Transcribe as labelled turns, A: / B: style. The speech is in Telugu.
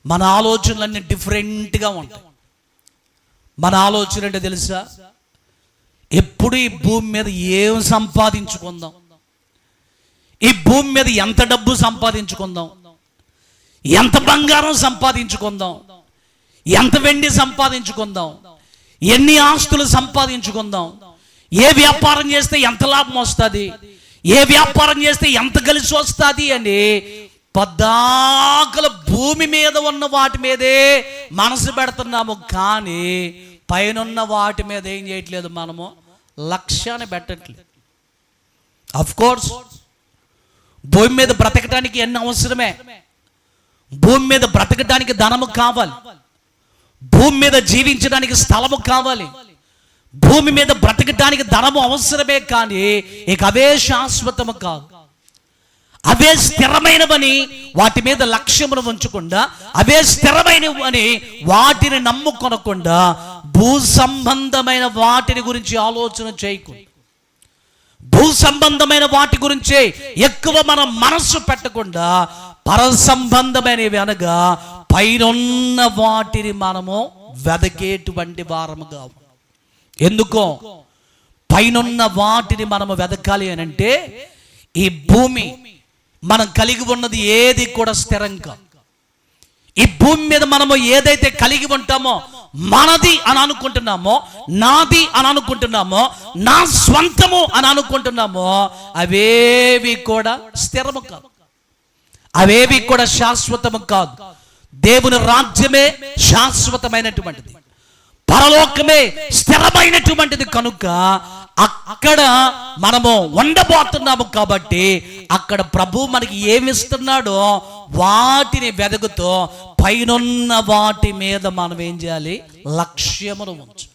A: మన ఆలోచనలన్నీ డిఫరెంట్గా ఉంటాయి. మన ఆలోచన అంటే తెలుసా, ఎప్పుడు ఈ భూమి మీద ఏం సంపాదించుకుందాం, ఈ భూమి మీద ఎంత డబ్బు సంపాదించుకుందాం, ఎంత బంగారం సంపాదించుకుందాం, ఎంత వెండి సంపాదించుకుందాం, ఎన్ని ఆస్తులు సంపాదించుకుందాం, ఏ వ్యాపారం చేస్తే ఎంత లాభం వస్తుంది, ఏ వ్యాపారం చేస్తే ఎంత కలిసి వస్తుంది అని పద్దాకల భూమి మీద ఉన్న వాటి మీదే మనసు పెడుతున్నాము. కానీ పైనున్న వాటి మీద ఏం చేయట్లేదు, మనము లక్ష్యాన్ని పెట్టట్లేదు. అఫ్ కోర్స్ భూమి మీద బ్రతకడానికి ఎన్ని అవసరమే. భూమి మీద బ్రతకడానికి ధనము కావాలి, భూమి మీద జీవించడానికి స్థలము కావాలి, భూమి మీద బ్రతకడానికి ధనము అవసరమే. కానీ ఇక అవే శాశ్వతము కాదు, అవే స్థిరమైనవని వాటి మీద లక్ష్యమును ఉంచకుండా, అవే స్థిరమైనవని వాటిని నమ్ముకొనకుండా, భూ సంబంధమైన వాటిని గురించి ఆలోచన చేయకుండా, భూ సంబంధమైన వాటి గురించే ఎక్కువ మన మనస్సు పెట్టకుండా, పర సంబంధమైనవి అనగా పైనున్న వాటిని మనము వెదకేటువంటి వారముగా. ఎందుకో పైనున్న వాటిని మనము వెదకాలి అని అంటే, ఈ భూమి మనం కలిగి ఉన్నది ఏది కూడా స్థిరం కాదు. ఈ భూమి మీద మనము ఏదైతే కలిగి ఉంటామో, మనది అని అనుకుంటున్నామో, నాది అని అనుకుంటున్నామో, నా స్వంతము అని అనుకుంటున్నామో, అవేవి కూడా స్థిరము కాదు, అవేవి కూడా శాశ్వతము కాదు. దేవుని రాజ్యమే శాశ్వతమైనటువంటిది, పరలోకమే స్థిరమైనటువంటిది. కనుక అక్కడ మనము ఉండబోతున్నాము. కాబట్టి అక్కడ ప్రభు మనకి ఏమిస్తున్నాడో వాటిని వెదుగుతూ పైనున్న వాటి మీద మనం ఏం చేయాలి, లక్ష్యమును ఉంచు.